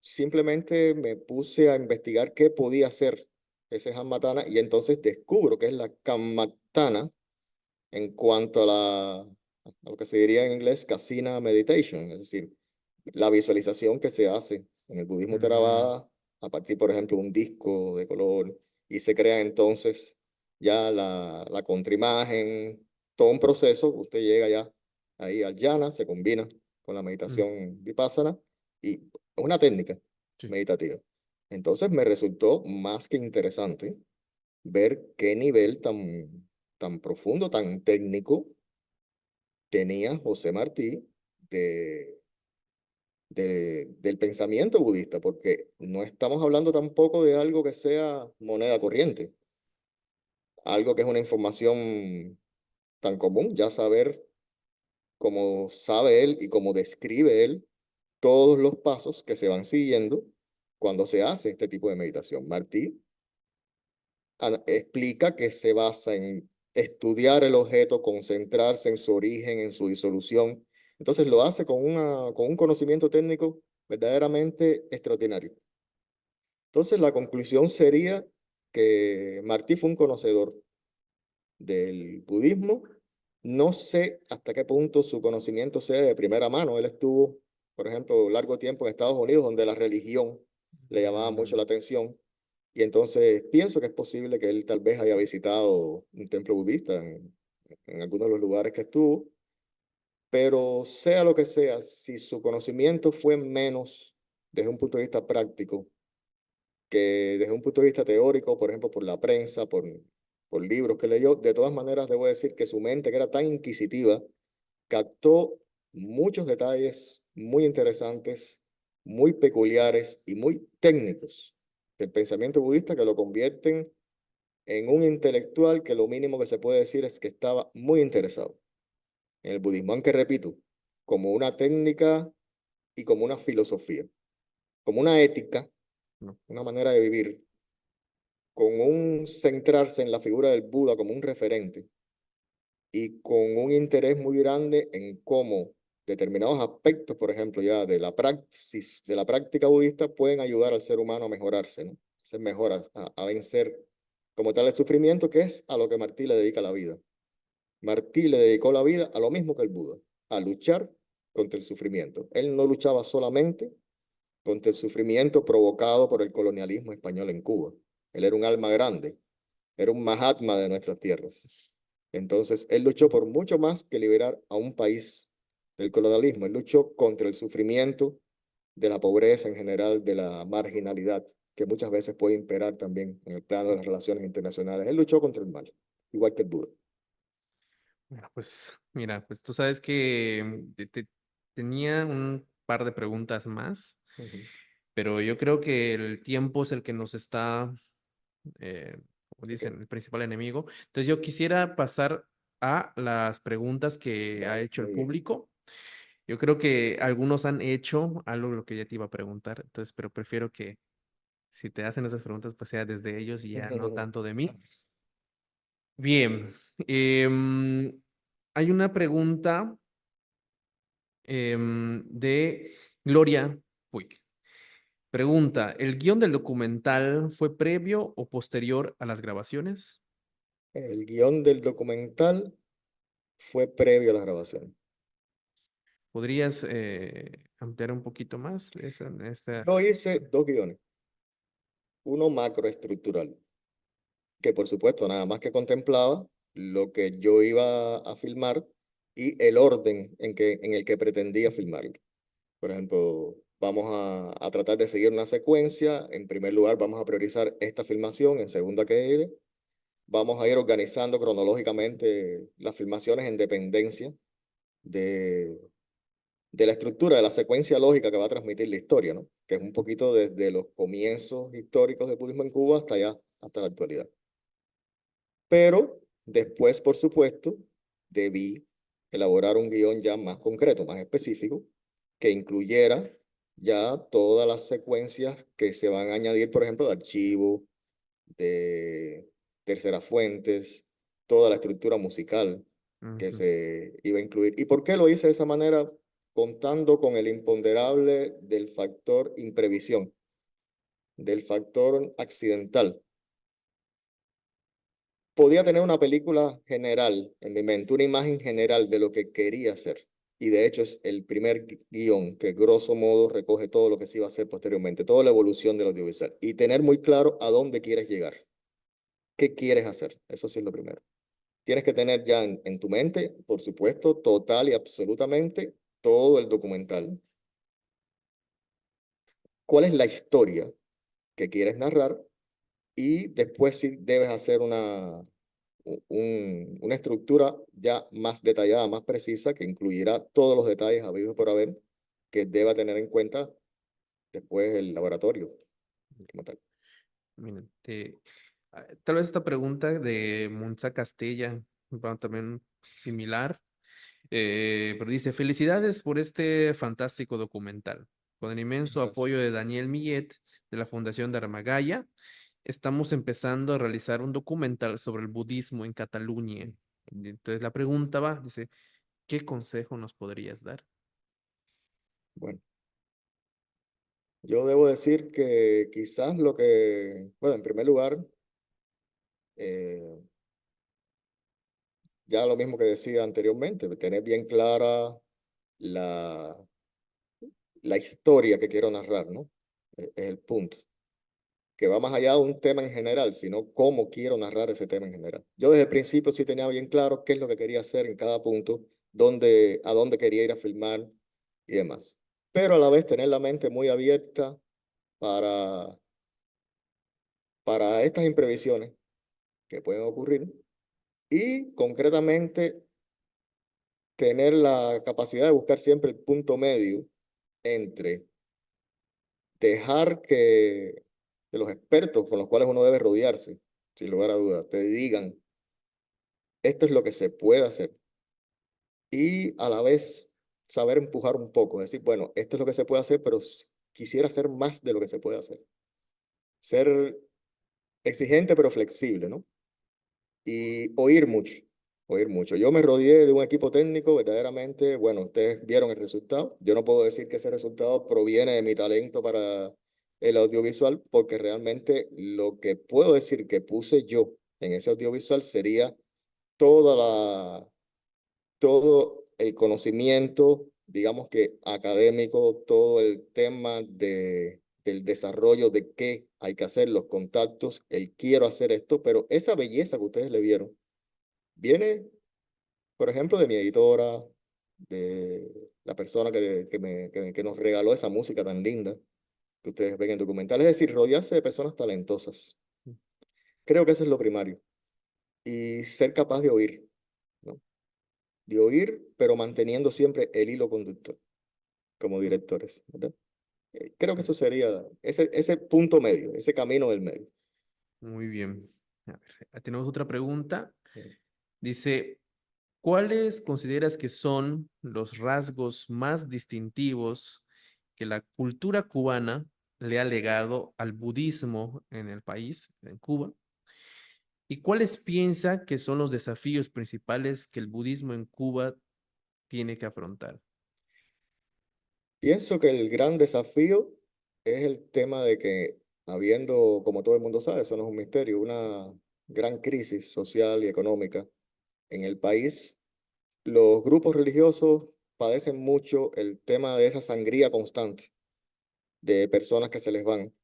simplemente me puse a investigar qué podía ser ese Hammatana y entonces descubro que es la Kammatana en cuanto a lo que se diría en inglés Kasina Meditation, es decir, la visualización que se hace en el budismo
Mm.
Theravada a partir, por ejemplo, de un disco de color y se crea entonces ya la contraimagen, todo un proceso. Usted llega ya ahí al jhana, se combina con la
Mm,
meditación vipassana y es una técnica
sí.
meditativa. Entonces me resultó más que interesante ver qué nivel tan profundo, tan técnico tenía José Martí de, del pensamiento budista, porque no estamos hablando tampoco de algo que sea moneda corriente, algo que es una información tan común, ya saber cómo sabe él y cómo describe él todos los pasos que se van siguiendo cuando se hace este tipo de meditación. Martí explica que se basa en estudiar el objeto, concentrarse en su origen, en su disolución. Entonces lo hace con un conocimiento técnico verdaderamente extraordinario. Entonces la conclusión sería que Martí fue un conocedor del budismo. No sé hasta qué punto su conocimiento sea de primera mano. Él estuvo, por ejemplo, largo tiempo en Estados Unidos, donde la religión le llamaba mucho la
Mm,
atención. Y entonces pienso que es posible que él tal vez haya visitado un templo budista en algunos de los lugares que estuvo. Pero sea lo que sea, si su conocimiento fue menos desde un punto de vista práctico que desde un punto de vista teórico, por ejemplo, por la prensa, por libros que leyó, de todas maneras debo decir que su mente, que era tan inquisitiva, captó muchos detalles muy interesantes, muy peculiares y muy técnicos del pensamiento budista que lo convierten en un intelectual que lo mínimo que se puede decir es que estaba muy interesado en el budismo, aunque repito, como una técnica y como una filosofía, como una ética,
no.
una manera de vivir, con un centrarse en la figura del Buda como un referente y con un interés muy grande en cómo determinados aspectos, por ejemplo, ya de la praxis, de la práctica budista, pueden ayudar al ser humano a mejorarse, ¿no? A ser mejor, a vencer como tal el sufrimiento, que es a lo que Martí le dedica la vida. Martí le dedicó la vida a lo mismo que el Buda, a luchar contra el sufrimiento. Él no luchaba solamente contra el sufrimiento provocado por el colonialismo español en Cuba. Él era un alma grande, era un Mahatma de nuestras tierras. Entonces, él luchó por mucho más que liberar a un país del colonialismo. Él luchó contra el sufrimiento de la pobreza en general, de la marginalidad, que muchas veces puede imperar también en el plano de las relaciones internacionales. Él luchó contra el mal, igual que el Buda.
Bueno, pues mira, pues tú sabes que tenía un par de preguntas más,
Ujú.
pero yo creo que el tiempo es el que nos está, como
Ok,
dicen, el principal enemigo. Entonces yo quisiera pasar a las preguntas que ha
vale,
hecho el
muy bien.
público. Yo creo que algunos han hecho algo de lo que ya te iba a preguntar, entonces, pero prefiero que si te hacen esas preguntas, pues sea desde ellos y ya no tanto de mí. Bien, hay una pregunta de Gloria Puig. Pregunta, ¿el guión del documental fue previo o posterior a las grabaciones?
El guión del documental fue previo a la grabación.
¿Podrías ampliar un poquito más esa?
Yo hice dos guiones, uno macroestructural, que por supuesto nada más que contemplaba lo que yo iba a filmar y el orden en el que pretendía filmarlo. Por ejemplo, vamos a tratar de seguir una secuencia. En primer lugar, vamos a priorizar esta filmación. En segunda, que vamos a ir organizando cronológicamente las filmaciones en dependencia de, de la estructura, de la secuencia lógica que va a transmitir la historia, ¿no? Que es un poquito desde los comienzos históricos del budismo en Cuba hasta allá, hasta la actualidad. Pero después, por supuesto, debí elaborar un guión ya más concreto, más específico, que incluyera ya todas las secuencias que se van a añadir, por ejemplo, de archivo, de terceras fuentes, toda la estructura musical que
Ujú.
se iba a incluir. ¿Y por qué lo hice de esa manera? Contando con el imponderable del factor imprevisión, del factor accidental. Podía tener una película general en mi mente, una imagen general de lo que quería hacer. Y de hecho es el primer guión que grosso modo recoge todo lo que se iba a hacer posteriormente, toda la evolución del audiovisual. Y tener muy claro a dónde quieres llegar. qué quieres hacer. Eso sí es lo primero. Tienes que tener ya en tu mente, por supuesto, total y absolutamente todo el documental. ¿Cuál es la historia que quieres narrar? Y después sí debes hacer una estructura ya más detallada, más precisa, que incluirá todos los detalles habidos por haber, que deba tener en cuenta después el laboratorio como tal.
Miren, tal vez esta pregunta de Munza Castella va también similar, pero dice, felicidades por este fantástico documental. Con el inmenso
Gracias.
apoyo de Daniel Millet de la Fundación Dharmagaya, estamos empezando a realizar un documental sobre el budismo en Cataluña. Y entonces la pregunta va, dice, ¿qué consejo nos podrías dar?
Bueno, yo debo decir que quizás bueno, en primer lugar, eh, ya lo mismo que decía anteriormente, tener bien clara la, la historia que quiero narrar, ¿no? Es el punto, que va más allá de un tema en general, sino cómo quiero narrar ese tema en general. Yo desde el principio sí tenía bien claro qué es lo que quería hacer en cada punto, a dónde quería ir a filmar y demás. Pero a la vez tener la mente muy abierta para, para estas imprevisiones que pueden ocurrir y concretamente tener la capacidad de buscar siempre el punto medio entre dejar que los expertos con los cuales uno debe rodearse, sin lugar a dudas, te digan, esto es lo que se puede hacer, y a la vez saber empujar un poco, decir, bueno, esto es lo que se puede hacer, pero quisiera hacer más de lo que se puede hacer. Ser exigente pero flexible, ¿no? Y oír mucho, oír mucho. Yo me rodeé de un equipo técnico verdaderamente, bueno, ustedes vieron el resultado. Yo no puedo decir que ese resultado proviene de mi talento para el audiovisual, porque realmente lo que puedo decir que puse yo en ese audiovisual sería toda todo el conocimiento, digamos que académico, todo el tema del desarrollo de qué hay que hacer, los contactos, el quiero hacer esto, pero esa belleza que ustedes le vieron viene, por ejemplo, de mi editora, de la persona que nos regaló esa música tan linda que ustedes ven en documentales, es decir, rodearse de personas talentosas. Creo que eso es lo primario. Y ser capaz de oír, ¿no? De oír, pero manteniendo siempre el hilo conductor como directores, ¿verdad? Creo que eso sería ese punto medio, ese camino del medio.
Muy bien. A ver, tenemos otra pregunta. Dice, ¿cuáles consideras que son los rasgos más distintivos que la cultura cubana le ha legado al budismo en el país, en Cuba? ¿Y cuáles piensa que son los desafíos principales que el budismo en Cuba tiene que afrontar?
Pienso que el gran desafío es el tema de que, habiendo, como todo el mundo sabe, eso no es un misterio, una gran crisis social y económica en el país, los grupos religiosos padecen mucho el tema de esa sangría constante de personas que se les van.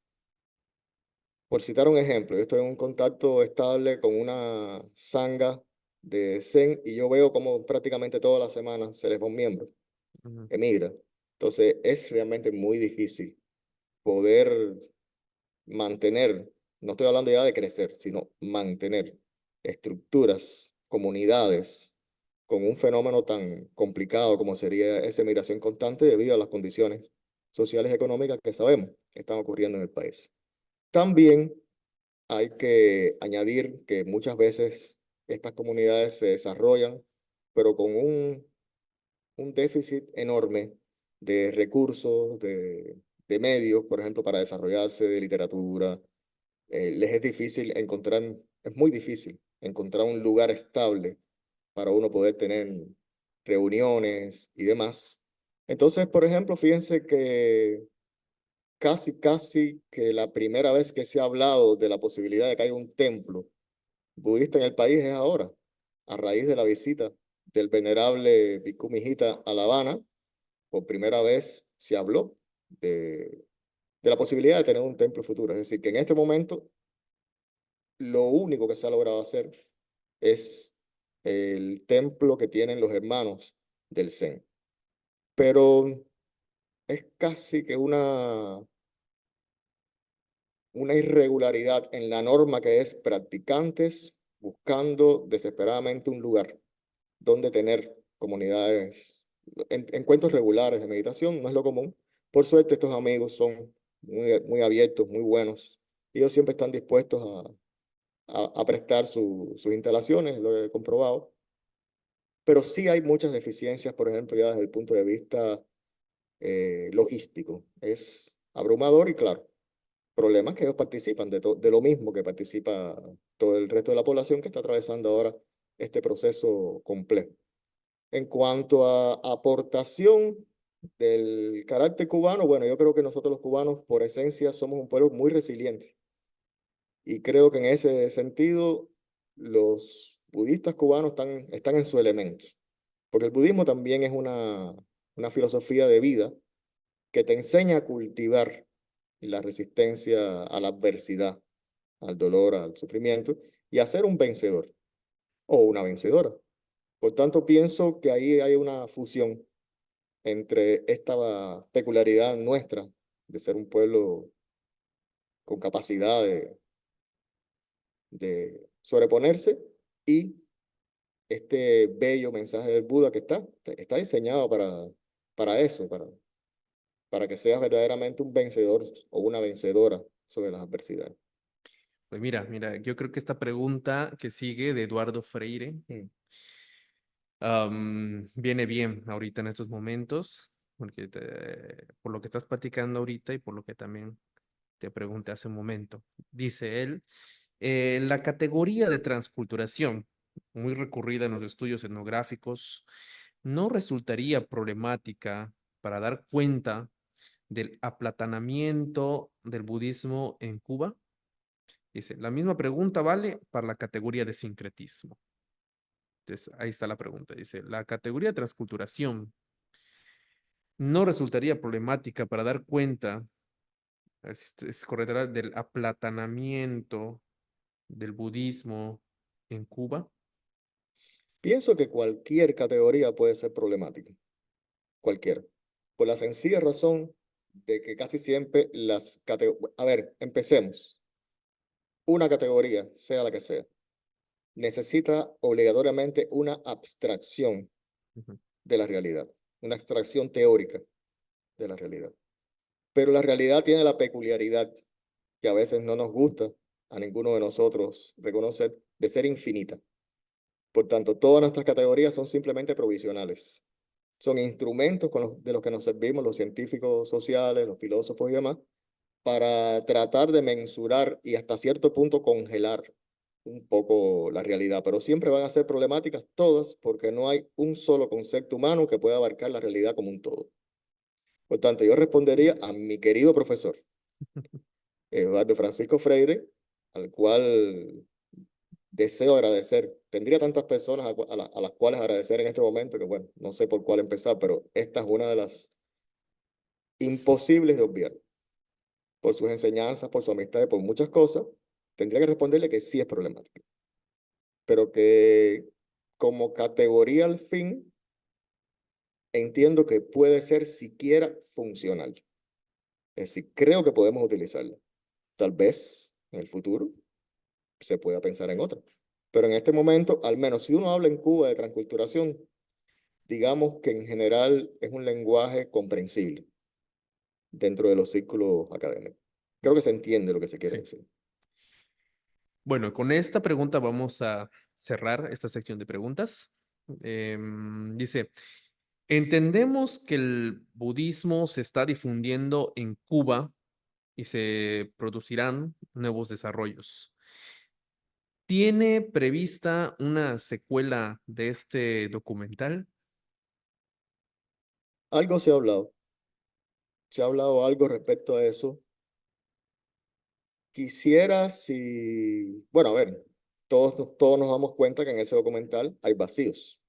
Por citar un ejemplo, yo estoy en un contacto estable con una sanga de Zen y yo veo como prácticamente toda la semana se les va un miembro,
Ujú.
emigra. Entonces es realmente muy difícil poder mantener, no estoy hablando ya de crecer, sino mantener estructuras, comunidades, con un fenómeno tan complicado como sería esa migración constante debido a las condiciones sociales y económicas que sabemos que están ocurriendo en el país. También hay que añadir que muchas veces estas comunidades se desarrollan, pero con un déficit enorme de recursos, de medios, por ejemplo, para desarrollarse, de literatura. Les es difícil encontrar, es muy difícil encontrar un lugar estable para uno poder tener reuniones y demás. Entonces, por ejemplo, fíjense que casi que la primera vez que se ha hablado de la posibilidad de que haya un templo budista en el país es ahora, a raíz de la visita del venerable Bhikkhu Mijita a La Habana. Por primera vez se habló de, de la posibilidad de tener un templo futuro. Es decir, que en este momento lo único que se ha logrado hacer es el templo que tienen los hermanos del Zen. Pero es casi que una irregularidad en la norma que es practicantes buscando desesperadamente un lugar donde tener comunidades, encuentros regulares de meditación, no es lo común. Por suerte, estos amigos son muy abiertos, muy buenos. Ellos siempre están dispuestos a prestar sus instalaciones, lo he comprobado. Pero sí hay muchas deficiencias, por ejemplo, ya desde el punto de vista logístico. Es abrumador y claro, problemas que ellos participan de lo mismo que participa todo el resto de la población que está atravesando ahora este proceso complejo. En cuanto a aportación del carácter cubano, bueno, yo creo que nosotros los cubanos, por esencia, somos un pueblo muy resiliente. Y creo que en ese sentido, los budistas cubanos están en su elemento. Porque el budismo también es una filosofía de vida que te enseña a cultivar la resistencia a la adversidad, al dolor, al sufrimiento, y a ser un vencedor o una vencedora. Por tanto, pienso que ahí hay una fusión entre esta peculiaridad nuestra de ser un pueblo con capacidad de sobreponerse y este bello mensaje del Buda que está diseñado para eso, para que seas verdaderamente un vencedor o una vencedora sobre las adversidades.
Pues mira, yo creo que esta pregunta que sigue de Eduardo Freire
Mm.
viene bien ahorita en estos momentos, porque por lo que estás platicando ahorita y por lo que también te pregunté hace un momento. Dice él, la categoría de transculturación, muy recurrida en los estudios etnográficos, ¿no resultaría problemática para dar cuenta del aplatanamiento del budismo en Cuba? Dice, la misma pregunta vale para la categoría de sincretismo. Entonces, ahí está la pregunta. Dice, la categoría de transculturación no resultaría problemática para dar cuenta, a ver si es correcto, ¿verdad?, del aplatanamiento del budismo en Cuba.
Pienso que cualquier categoría puede ser problemática, cualquiera, por la sencilla razón de que casi siempre las categorías, a ver, empecemos, una categoría, sea la que sea, necesita obligatoriamente una abstracción
Ujú.
de la realidad, una abstracción teórica de la realidad. Pero la realidad tiene la peculiaridad que a veces no nos gusta a ninguno de nosotros reconocer, de ser infinita. Por tanto, todas nuestras categorías son simplemente provisionales. Son instrumentos de los que nos servimos los científicos sociales, los filósofos y demás, para tratar de mensurar y hasta cierto punto congelar un poco la realidad. Pero siempre van a ser problemáticas todas porque no hay un solo concepto humano que pueda abarcar la realidad como un todo. Por tanto, yo respondería a mi querido profesor, Eduardo Francisco Freire, al cual deseo agradecer. Tendría tantas personas a las cuales agradecer en este momento que, bueno, no sé por cuál empezar, pero esta es una de las imposibles de obviar. Por sus enseñanzas, por su amistad y por muchas cosas, tendría que responderle que sí es problemática, pero que como categoría al fin, entiendo que puede ser siquiera funcional. Es decir, creo que podemos utilizarla. Tal vez en el futuro se pueda pensar en otra. Pero en este momento, al menos si uno habla en Cuba de transculturación, digamos que en general es un lenguaje comprensible dentro de los círculos académicos. Creo que se entiende lo que se quiere
Sí.
decir.
Bueno, con esta pregunta vamos a cerrar esta sección de preguntas. Dice, entendemos que el budismo se está difundiendo en Cuba y se producirán nuevos desarrollos. ¿Tiene prevista una secuela de este documental?
Algo se ha hablado algo respecto a eso. Quisiera si, bueno, a ver, todos nos damos cuenta que en ese documental hay vacíos.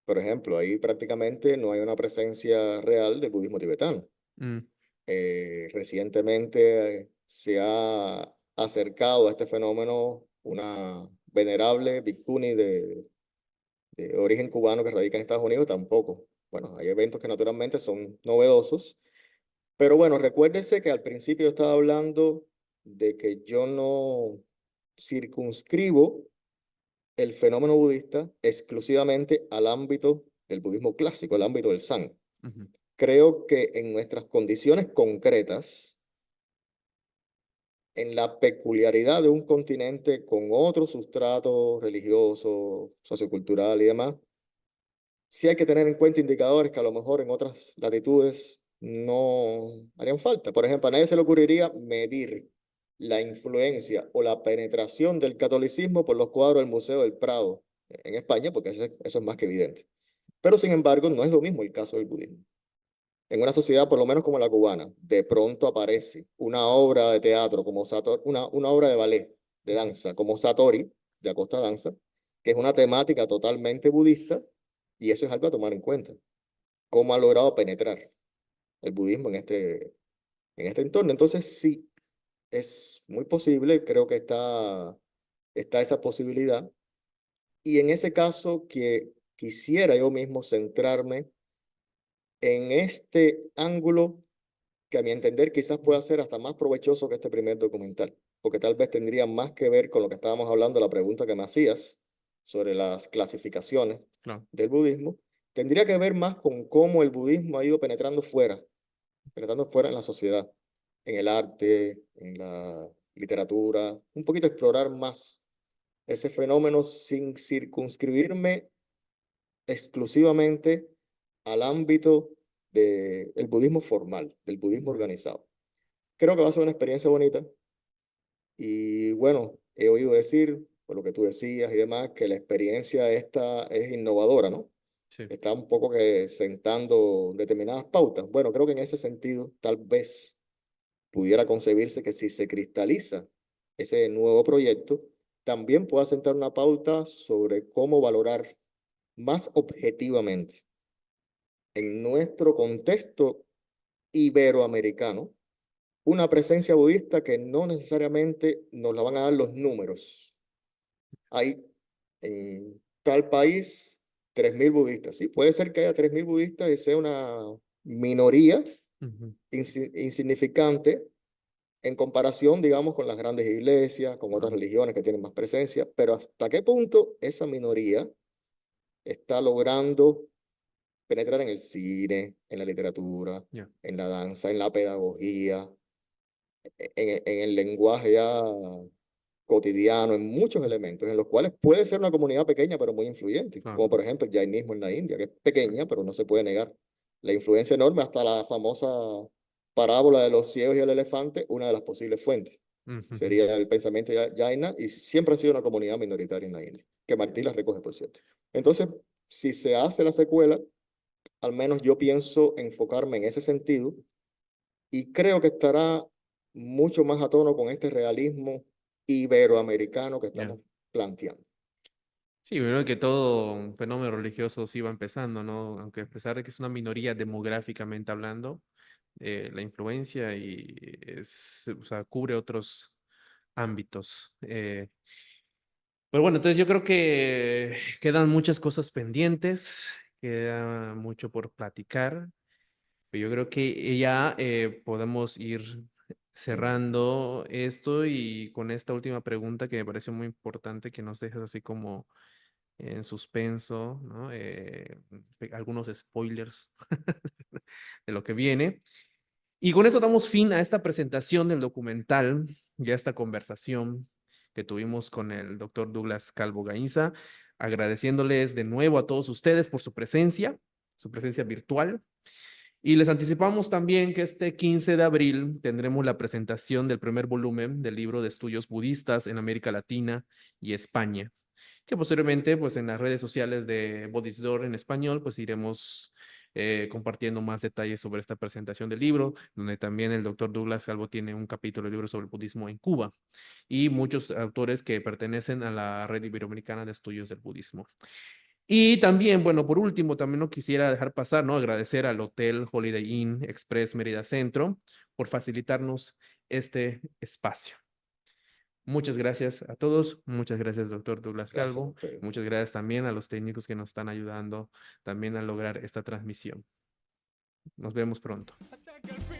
Por ejemplo, ahí prácticamente no hay una presencia real del budismo tibetano.
Mm,
Recientemente se ha acercado a este fenómeno una venerable bhikkhuni de origen cubano que radica en Estados Unidos, tampoco. Bueno, hay eventos que naturalmente son novedosos, pero bueno, recuérdese que al principio estaba hablando de que yo no circunscribo el fenómeno budista exclusivamente al ámbito del budismo clásico, el ámbito del Sangha.
Ujú.
Creo que en nuestras condiciones concretas, en la peculiaridad de un continente con otro sustrato religioso, sociocultural y demás, sí hay que tener en cuenta indicadores que a lo mejor en otras latitudes no harían falta. Por ejemplo, a nadie se le ocurriría medir la influencia o la penetración del catolicismo por los cuadros del Museo del Prado en España, porque eso es más que evidente. Pero sin embargo, no es lo mismo el caso del budismo. En una sociedad, por lo menos como la cubana, de pronto aparece una obra de teatro, como Satori, una obra de ballet, de danza, como Satori, de Acosta Danza, que es una temática totalmente budista, y eso es algo a tomar en cuenta. ¿Cómo ha logrado penetrar el budismo en este entorno? Entonces, sí, es muy posible, creo que está esa posibilidad. Y en ese caso, que quisiera yo mismo centrarme en este ángulo que a mi entender quizás pueda ser hasta más provechoso que este primer documental, porque tal vez tendría más que ver con lo que estábamos hablando, la pregunta que me hacías sobre las clasificaciones
Claro.
del budismo, tendría que ver más con cómo el budismo ha ido penetrando fuera en la sociedad, en el arte, en la literatura, un poquito explorar más ese fenómeno sin circunscribirme exclusivamente al ámbito del budismo formal, del budismo
Ujú.
organizado. Creo que va a ser una experiencia bonita y bueno, he oído decir, por lo que tú decías y demás, que la experiencia esta es innovadora, ¿no?
Sí.
Está un poco que sentando determinadas pautas. Bueno, creo que en ese sentido tal vez pudiera concebirse que si se cristaliza ese nuevo proyecto, también pueda sentar una pauta sobre cómo valorar más objetivamente en nuestro contexto iberoamericano una presencia budista que no necesariamente nos la van a dar los números. Hay en tal país 3.000 budistas. Sí, puede ser que haya 3.000 budistas y sea una minoría
Ujú.
insignificante en comparación, digamos, con las grandes iglesias, con otras religiones que tienen más presencia, pero hasta qué punto esa minoría está logrando penetrar en el cine, en la literatura,
Ya.
en la danza, en la pedagogía, en el lenguaje ya cotidiano, en muchos elementos, en los cuales puede ser una comunidad pequeña pero muy influyente,
Claro.
como por ejemplo el jainismo en la India, que es pequeña pero no se puede negar. La influencia enorme, hasta la famosa parábola de los ciegos y el elefante, una de las posibles fuentes.
Ujú.
Sería el pensamiento jaina y siempre ha sido una comunidad minoritaria en la India, que Martí la recoge, por cierto. Entonces, si se hace la secuela, al menos yo pienso enfocarme en ese sentido y creo que estará mucho más a tono con este realismo iberoamericano que
Ya.
estamos planteando.
Sí, yo creo que todo un fenómeno religioso sí va empezando, ¿no? Aunque a pesar de que es una minoría demográficamente hablando, la influencia y es, o sea, cubre otros ámbitos. Pero bueno, entonces yo creo que quedan muchas cosas pendientes, queda mucho por platicar, pero yo creo que ya podemos ir cerrando esto y con esta última pregunta que me pareció muy importante que nos dejas así como en suspenso, ¿no? Algunos spoilers de lo que viene. Y con eso damos fin a esta presentación del documental y a esta conversación que tuvimos con el doctor Douglas Calvo Gainza, agradeciéndoles de nuevo a todos ustedes por su presencia virtual. Y les anticipamos también que este 15 de abril tendremos la presentación del primer volumen del libro de estudios budistas en América Latina y España, que posteriormente, pues en las redes sociales de Bodhisattva en español, pues iremos compartiendo más detalles sobre esta presentación del libro, donde también el doctor Douglas Calvo tiene un capítulo del libro sobre el budismo en Cuba y muchos autores que pertenecen a la Red Iberoamericana de Estudios del Budismo. Y también, bueno, por último, también no quisiera dejar pasar, ¿no? Agradecer al Hotel Holiday Inn Express Mérida Centro por facilitarnos este espacio. Muchas gracias a todos. Muchas gracias, doctor Douglas
Gracias a
Calvo.
ustedes.
Muchas gracias también a los técnicos que nos están ayudando también a lograr esta transmisión. Nos vemos pronto.
hasta que al fin